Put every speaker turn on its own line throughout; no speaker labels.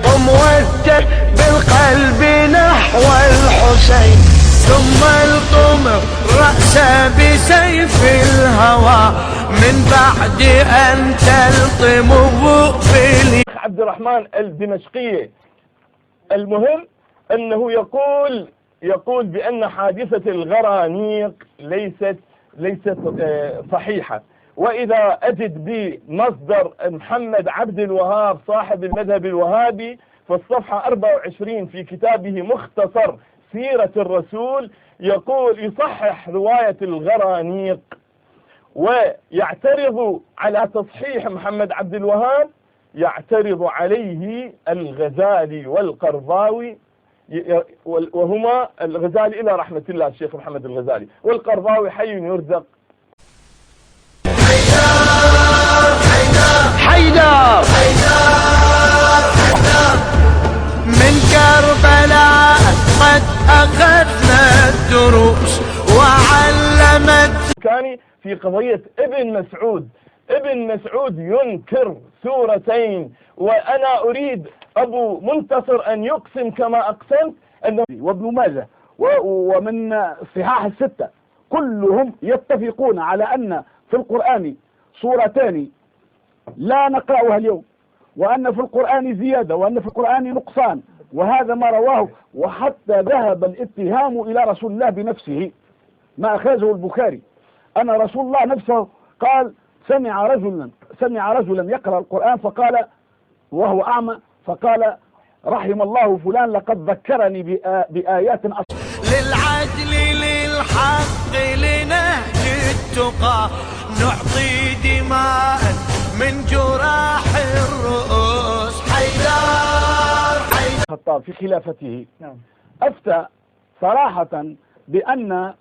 قم وجه بالقلب نحو الحسين، ثم القم رأسه بسيف الهوى من بعد أن تلطمه في
عبد الرحمن الدمشقي. المهم أنه يقول بأن حادثة الغرانيق ليست صحيحة. وإذا أجد بمصدر محمد عبد الوهاب صاحب المذهب الوهابي في الصفحة 24 في كتابه مختصر سيرة الرسول يصحح رواية الغرانيق، ويعترض على تصحيح محمد عبد الوهاب، يعترض عليه الغزالي والقرضاوي، وهما الغزالي إلى رحمة الله الشيخ محمد الغزالي، والقرضاوي حي يرزق.
حيدر من كربلاء قد أخذنا الدروس وعلمت.
كان في قضية ابن مسعود ينكر سورتين، وأنا أريد أبو منتصر أن يقسم كما أقسمت أنه
وابن ماجه ومن الصحاح الستة كلهم يتفقون على أن في القرآن سورتان لا نقرأها اليوم، وأن في القرآن زيادة، وأن في القرآن نقصان، وهذا ما رواه. وحتى ذهب الاتهام إلى رسول الله بنفسه، ما أخرجه البخاري، أن رسول الله نفسه قال سمع رجلا يقرأ القرآن فقال وهو أعمى، فقال رحم الله فلان لقد ذكرني بآيات
للعدل للحق لنهج التقى نعطي دماء من جراح الرؤوس. حيدر
الخطاب في خلافته أفتى صراحة بأن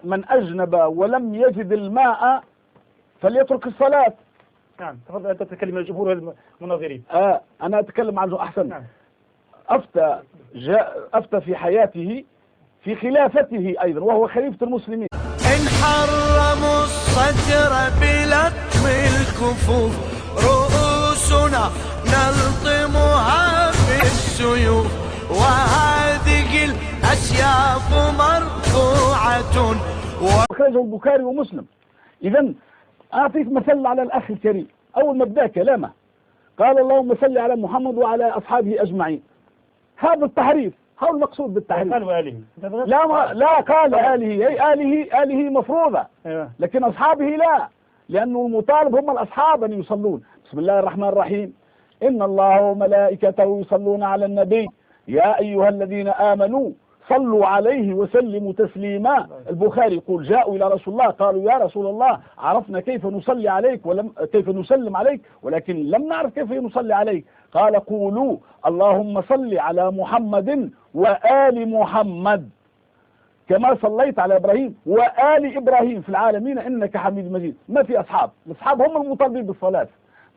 من أجنب ولم يجد الماء فليترك الصلاة.
نعم، تفضل أنت تتكلم عن جمهور المناظرين.
أنا أتكلم عنه أحسن.
نعم.
أفتى في حياته في خلافته أيضا وهو خليفة المسلمين.
إن حرموا الصدر بلطم الكفوف رؤوسنا نلطمها بالسيوف، وهذه الأسياف مرفوعة.
أخرجه البخاري ومسلم. إذا أعطيك مثل على الأخ الكريم. أول ما بدأ كلامه قال اللهم صل على محمد وعلى أصحابه أجمعين. هذا التحريف، هذا المقصود بالتحريف.
قال وآله.
لا قال آله، أي آله مفروضة. لكن أصحابه لا، لأنه المطالب هم الأصحاب أن يصلون. بسم الله الرحمن الرحيم، إن الله وملائكته يصلون على النبي يا أيها الذين آمنوا صلوا عليه وسلموا تسليما. البخاري يقول جاءوا إلى رسول الله قالوا يا رسول الله عرفنا كيف نصلي عليك كيف نسلم عليك، ولكن لم نعرف كيف نصلي عليك. قال قولوا اللهم صل على محمد وآل محمد كما صليت على إبراهيم وآل إبراهيم في العالمين إنك حميد مجيد. ما في أصحاب، الأصحاب هم المطالبين بالصلاة.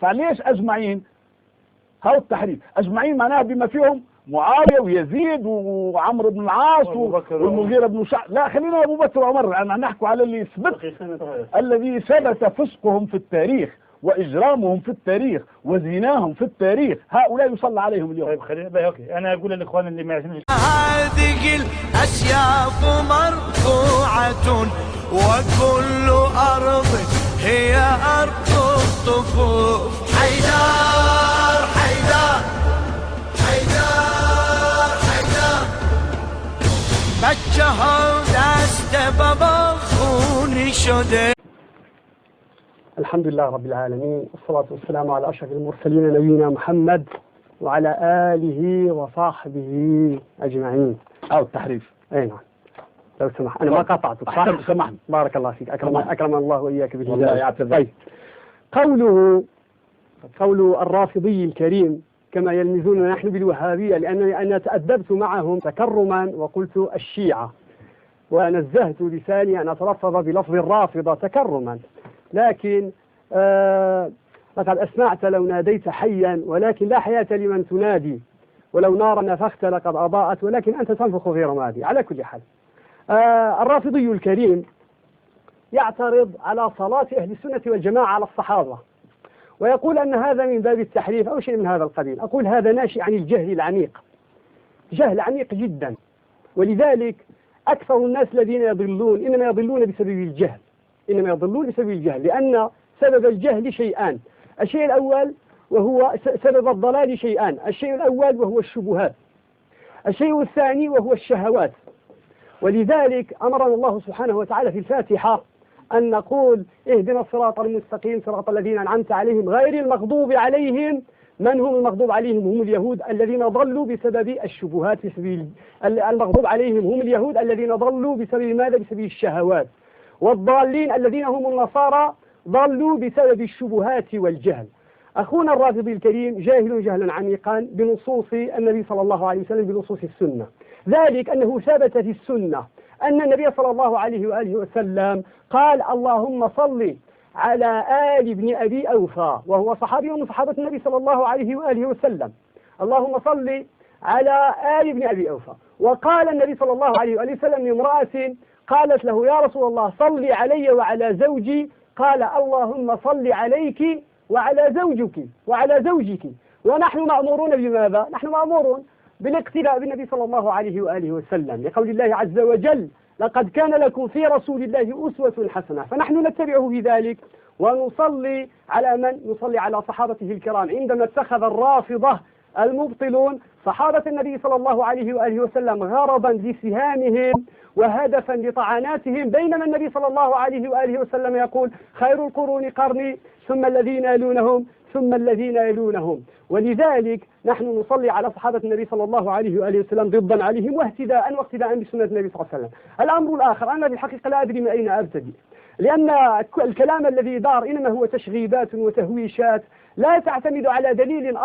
فليش أجمعين؟ هذا التحريف. أجمعين معناها بما فيهم معاوية ويزيد وعمرو بن العاص والمغيرة بن شعب. لا، خلينا أبو بكر وعمر، أنا نحكي على الذي ثبت فسقهم في التاريخ وإجرامهم في التاريخ وزناهم في التاريخ. هؤلاء يصلى عليهم اليوم.
طيب خلينا أوكي، أنا أقول للإخوان اللي ما يعرفونش
هذه الأسياف مرفوعة وكل أرض هي أرض الطفوف. حيدر حيدر حيدر حيدر بچه ها دست بابا خونی شده.
الحمد لله رب العالمين، والصلاة والسلام على أشرف المرسلين نبينا محمد وعلى آله وصحبه أجمعين.
أو التحريف.
أي نعم، لو سمح أنا ما قطعتك صح؟
سمحني.
بارك الله فيك، أكرم الله وإياك
بالهداية.
طيب، قول الرافضي الكريم كما يلمزون نحن بالوهابية، لأنني أنا تأدبت معهم تكرما وقلت الشيعة، ونزهت لساني أن أتلفظ بلفظ الرافضة تكرما، لكن لقد أسمعت لو ناديت حيا ولكن لا حياة لمن تنادي، ولو نارا نفخت لقد أضاءت ولكن أنت تنفخ غير مادي. على كل حال، الرافضي الكريم يعترض على صلاة أهل السنة والجماعة على الصحابة، ويقول أن هذا من باب التحريف أو شيء من هذا القبيل. أقول هذا ناشئ عن الجهل العميق، جهل عميق جدا. ولذلك أكثر الناس الذين يضلون إنما يضلون بسبب الجهل، إنما يضلون بسبب الجهل، لأن سبب الجهل شيئان. الشيء الأول وهو سبب الضلال شيئان، الشيء الأول وهو الشبهات، الشيء الثاني وهو الشهوات. ولذلك أمرنا الله سبحانه وتعالى في الفاتحة أن نقول اهدنا الصراط المستقيم صراط الذين أنعمت عليهم غير المغضوب عليهم. من هم المغضوب عليهم؟ هم اليهود الذين ضلوا بسبب الشبهات، المغضوب عليهم هم اليهود الذين ضلوا بسبب ماذا؟ بسبب الشهوات. والضالين الذين هم النصارى ضلوا بسبب الشبهات والجهل. أخونا الرافضي الكريم جاهل جهلا عميقا بنصوص النبي صلى الله عليه وسلم، بنصوص السنة، ذلك أنه ثبت في السنة أن النبي صلى الله عليه وآله وسلم قال اللهم صل على آل ابن أبي أوفى، وهو صحابي من صحابة النبي صلى الله عليه وآله وسلم، اللهم صل على آل ابن أبي أوفى. وقال النبي صلى الله عليه وآله وسلم لامرأة قالت له يا رسول الله صل علي وعلى زوجي، قال اللهم صل عليك وعلى زوجك. ونحن مأمورون بماذا؟ نحن مأمورون بالاقتداء بالنبي صلى الله عليه وآله وسلم، لقول الله عز وجل لقد كان لكم في رسول الله أسوة حسنة، فنحن نتبعه في ذلك ونصلي على من؟ نصلي على صحابته الكرام. عندما اتخذ الرافضة المبطلون صحابة النبي صلى الله عليه وآله وسلم غرضا لسهامهم وهدفا لطعناتهم، بينما النبي صلى الله عليه وآله وسلم يقول خير القرون قرني ثم الذين يلونهم ثم الذين يلونهم. ولذلك نحن نصلي على صحابة النبي صلى الله عليه وآله وسلم ضدا عليهم واقتداء بسنة النبي صلى الله عليه وسلم. الأمر الآخر، أنا بالحقيقة لا أدري من أين أبتدئ، لأن الكلام الذي دار إنما هو تشغيبات وتهويشات لا تعتمد على دليل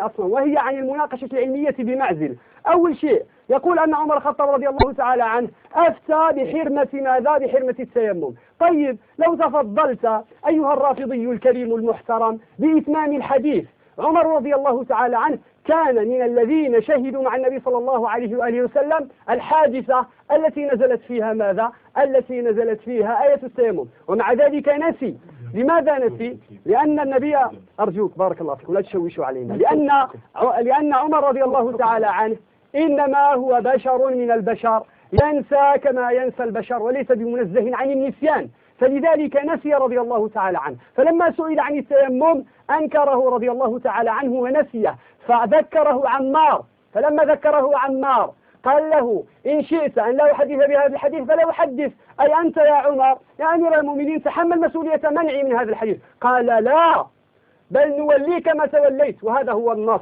أصلا، وهي عن المناقشة العلمية بمعزل. أول شيء يقول أن عمر الخطاب رضي الله تعالى عنه أفتى بحرمة ماذا؟ بحرمة التيمم. طيب لو تفضلت أيها الرافضي الكريم المحترم بإتمام الحديث، عمر رضي الله تعالى عنه كان من الذين شهدوا مع النبي صلى الله عليه وآله وسلم الحادثة التي نزلت فيها ماذا؟ التي نزلت فيها آية التيمم، ومع ذلك نسي. لماذا نسي؟ لأن النبي، أرجوك بارك الله فيكم لا تشوشوا علينا، لأن عمر رضي الله تعالى عنه إنما هو بشر من البشر ينسى كما ينسى البشر وليس بمنزه عن النسيان، فلذلك نسي رضي الله تعالى عنه. فلما سئل عن التيمم أنكره رضي الله تعالى عنه ونسيه، فذكره عمار، فلما ذكره عمار قال له إن شئت أن لا أحدث بهذا الحديث فلا أحدث، أي أنت يا عمر يا أمير المؤمنين تحمل مسؤولية منعي من هذا الحديث. قال لا، بل نوليك ما توليت. وهذا هو النص،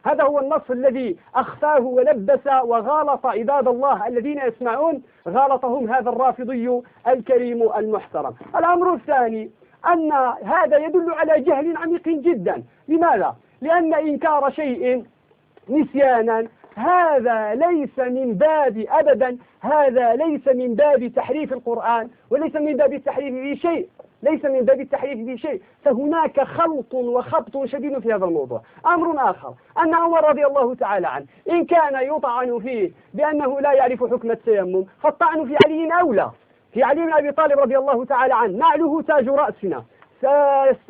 هذا هو النص الذي أخفاه ولبس وغالط عباد الله الذين يسمعون، غالطهم هذا الرافضي الكريم المحترم. الأمر الثاني أن هذا يدل على جهل عميق جدا. لماذا؟ لأن إنكار شيء نسيانا هذا ليس من باب أبدا، هذا ليس من باب تحريف القرآن وليس من باب التحريف في شيء، فهناك خلط وخبط شديد في هذا الموضوع. أمر آخر أن عمر رضي الله تعالى عنه إن كان يطعن فيه بأنه لا يعرف حكم التيمم فالطعن في علي أولى، في علي بن أبي طالب رضي الله تعالى عنه، نعله تاج رأسنا،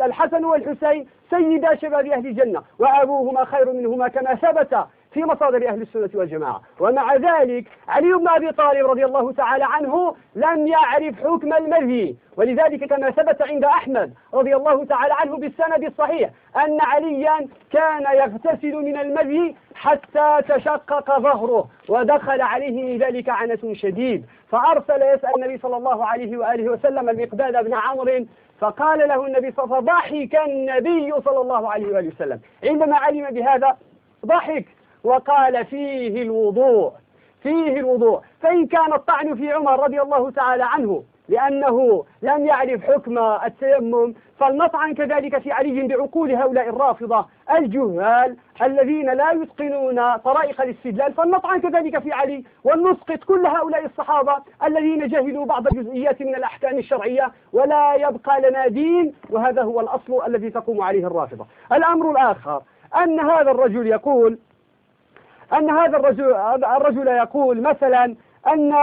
الحسن والحسين سيدا شباب أهل الجنة وأبوهما خير منهما كما ثبت في مصادر أهل السنة والجماعة. ومع ذلك علي بن أبي طالب رضي الله تعالى عنه لم يعرف حكم المذي، ولذلك كما ثبت عند أحمد رضي الله تعالى عنه بالسند الصحيح أن عليا كان يغتسل من المذي حتى تشقق ظهره ودخل عليه من ذلك عنة شديد، فأرسل يسأل النبي صلى الله عليه وآله وسلم المقداد بن عمرو فقال له النبي فضحك النبي صلى الله عليه وآله وسلم عندما علم بهذا، ضحك وقال فيه الوضوء. فإن كان الطعن في عمر رضي الله تعالى عنه لأنه لم يعرف حكم التيمم، فلنطعن كذلك في علي بعقول هؤلاء الرافضة الجهال الذين لا يتقنون طرائق الاستدلال، فلنطعن كذلك في علي ونسقط كل هؤلاء الصحابة الذين جهلوا بعض الجزئيات من الأحكام الشرعية ولا يبقى لنا دين، وهذا هو الأصل الذي تقوم عليه الرافضة. الأمر الآخر أن هذا الرجل يقول مثلا أن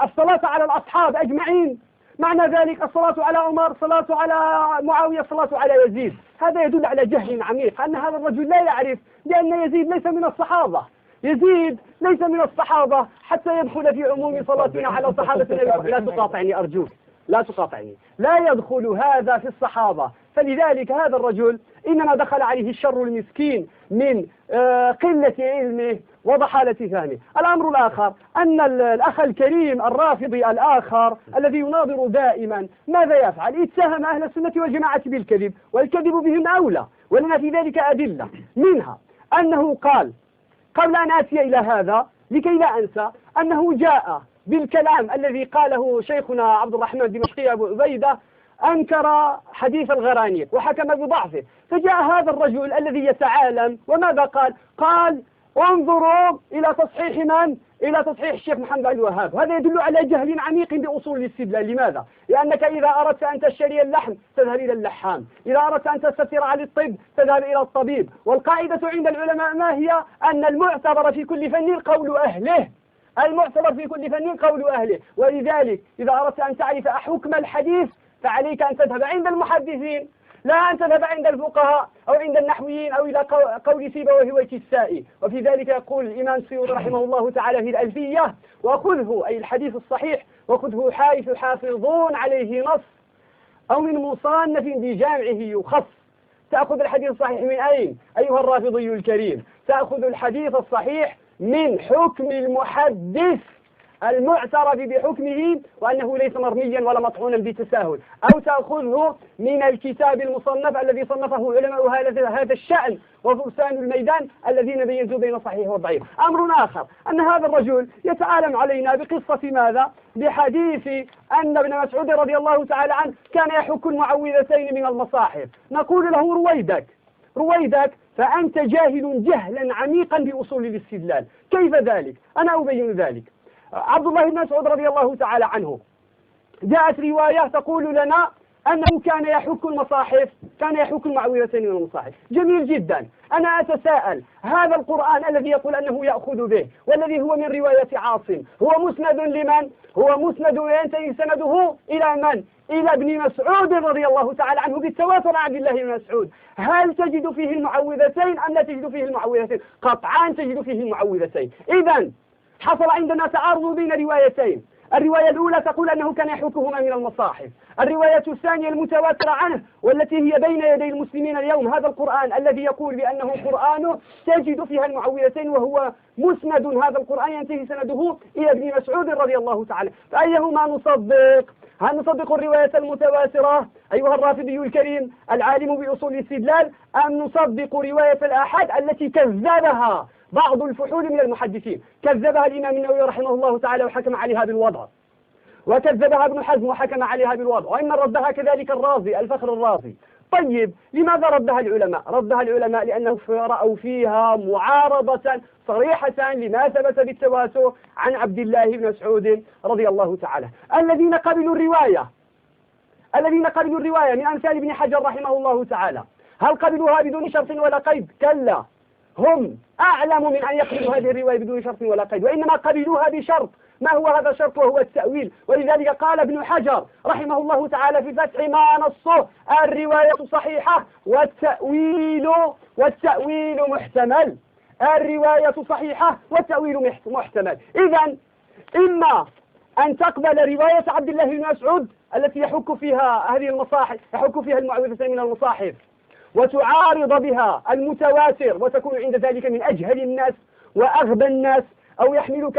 الصلاة على الأصحاب أجمعين معنى ذلك الصلاة على عمر، الصلاة على معاوية، الصلاة على يزيد. هذا يدل على جهل عميق، أن هذا الرجل لا يعرف بأن يزيد ليس من الصحابة. يزيد ليس من الصحابة حتى يدخل في عموم صلاتنا على صحابة النبي. لا تقاطعني أرجوك، لا تقاطعني. لا يدخل هذا في الصحابة. فلذلك هذا الرجل إنما دخل عليه الشر المسكين من قلة علمه وضحالة فهمه. الأمر الآخر أن الأخ الكريم الرافضي الآخر الذي يناظر دائما ماذا يفعل؟ اتهم أهل السنة والجماعة بالكذب، والكذب بهم أولى، ولنا في ذلك أدلة. منها أنه قال قبل أن آتي إلى هذا لكي لا أنسى أنه جاء بالكلام الذي قاله شيخنا عبد الرحمن الدمشقي أبو عبيدة، أنكر حديث الغرانيق وحكم بضعفه. فجاء هذا الرجل الذي يتعالم وماذا قال؟ قال انظروا إلى تصحيح من؟ إلى تصحيح الشيخ محمد عبد الوهاب. هذا يدل على جهل عميق بأصول الاستدلال. لماذا؟ لأنك إذا أردت أن تشتري اللحم تذهب إلى اللحام، إذا أردت أن تستفسر عن الطب تذهب إلى الطبيب. والقاعدة عند العلماء ما هي؟ أن المعتبر في كل فن قول أهله، المعتبر في كل فن قول أهله. ولذلك إذا أردت أن تعرف حكم الحديث فعليك أن تذهب عند المحدثين، لا أن تذهب عند الفقهاء أو عند النحويين أو إلى قول سيبويه وكسائي. وفي ذلك يقول الإمام السيوطي رحمه الله تعالى في الألفية: وخذه أي الحديث الصحيح وخذه حيث حافظون عليه نص أو من مصنف بجامعه يخص. تأخذ الحديث الصحيح من أين أيها الرافضي الكريم؟ تأخذ الحديث الصحيح من حكم المحدث المعترف بحكمه وأنه ليس مرميا ولا مطعونا بتساهل، أو تأخذه من الكتاب المصنف الذي صنفه علماء هذا الشأن وفرسان الميدان الذين ميزوا بين الصحيح والضعيف. أمر آخر أن هذا الرجل يتعالم علينا بقصة ماذا؟ بحديث أن ابن مسعود رضي الله تعالى عنه كان يحك المعوذتين من المصاحف. نقول له رويدك فأنت جاهل جهلا عميقا بأصول الاستدلال. كيف ذلك؟ أنا أبين ذلك. عبد الله بن مسعود رضي الله تعالى عنه جاءت رواية تقول لنا أنه كان يحك المصاحف، كان يحك المعوذتين من المصاحف. جميل جدا. أنا أتساءل هذا القرآن الذي يقول أنه يأخذ به والذي هو من رواية عاصم هو مسند لمن؟ هو مسند ينتهي سنده إلى من؟ إلى ابن مسعود رضي الله تعالى عنه بالتواتر عن عبد الله بن مسعود. هل تجد فيه المعوذتين أم لا تجد فيه المعوذتين؟ قطعا تجد فيه المعوذتين. إذن حصل عندنا تعارض بين روايتين. الرواية الأولى تقول أنه كان يحكهما من المصاحف، الرواية الثانية المتواترة عنه والتي هي بين يدي المسلمين اليوم هذا القرآن الذي يقول بأنه قرآن تجد فيها المعوذتين وهو مسند، هذا القرآن ينتهي سنده إلى ابن مسعود رضي الله تعالى. فأيهما نصدق؟ هل نصدق الرواية المتواترة أيها الرافضي الكريم العالم بأصول الاستدلال، أم نصدق رواية الآحاد التي كذبها بعض الفحول من المحدثين؟ كذبها الإمام النووي رحمه الله تعالى وحكم عليها بالوضع، وكذبها ابن حزم وحكم عليها بالوضع، وإن ردها كذلك الرازي الفخر الرازي. طيب لماذا ردها العلماء؟ ردها العلماء لأنه رأوا فيها معارضة صريحة لما ثبت بالتواتر عن عبد الله بن مسعود رضي الله تعالى. الذين قبلوا الرواية من أمثال ابن حجر رحمه الله تعالى، هل قبلوها بدون شرط ولا قيد؟ كلا، هم أعلم من أن يقبلوا هذه الرواية بدون شرط ولا قيد، وإنما قبلوها بشرط. ما هو هذا الشرط؟ وهو التأويل. ولذلك قال ابن حجر رحمه الله تعالى في فتح ما نصه الرواية صحيحة والتأويل محتمل. الرواية صحيحة والتأويل محتمل. إذن إما أن تقبل رواية عبد الله بن مسعود التي يحك فيها هذه المصاحف، يحك فيها المعوذتين من المصاحف، وتعارض بها المتواتر وتكون عند ذلك من أجهل الناس وأغبى الناس، أو يحملك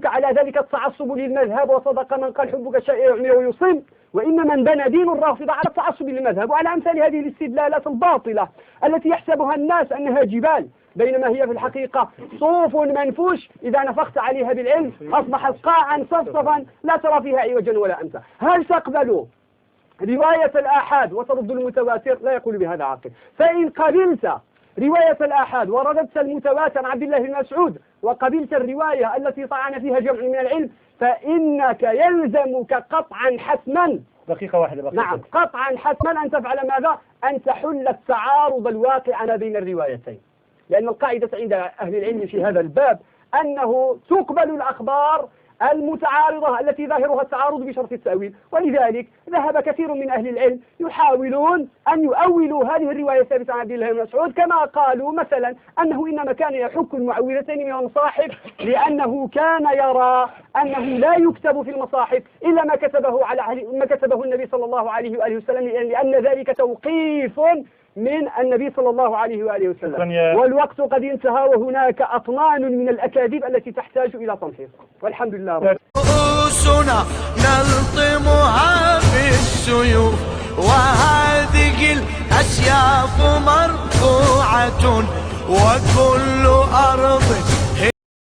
على ذلك التعصب للمذهب. وصدق من قال حبك شيء يعمي ويصم، وإن من بنى دين الرافضة على التعصب للمذهب وعلى أمثال هذه الاستدلالات الباطلة التي يحسبها الناس أنها جبال بينما هي في الحقيقة صوف منفوش إذا نفخت عليها بالعلم أصبحت قاعا صفصفا لا ترى فيها عوجا ولا أمتا. هل تقبل رواية الآحاد وترد المتواتر؟ لا يقول بهذا عاقل. فإن قبلت رواية الآحاد ورددت المتواتر عن عبد الله بن مسعود وقبلت الرواية التي طعن فيها جمع من العلم فإنك يلزمك قطعا حتما
دقيقة واحدة.
نعم، قطعا حتما أن تفعل ماذا؟ أن تحل التعارض الواقع ما بين الروايتين. لأن القاعدة عند أهل العلم في هذا الباب أنه تقبل الأخبار المتعارضة التي ظاهرها التعارض بشرط التأويل. ولذلك ذهب كثير من أهل العلم يحاولون أن يؤولوا هذه الرواية الثابتة عن عبد الله بن مسعود، كما قالوا مثلا أنه إنما كان يحك المعوذتين من المصاحف لأنه كان يرى أنه لا يكتب في المصاحف إلا ما كتبه النبي صلى الله عليه وآله وسلم، لأن ذلك توقيف من النبي صلى الله عليه وآله وسلم. والوقت قد انتهى، وهناك أطنان من الأكاذيب التي تحتاج إلى تمحيص، والحمد لله رب.
رؤوسنا نلطمها بالسيوف وهذه الأسياف مرفوعة وكل أرض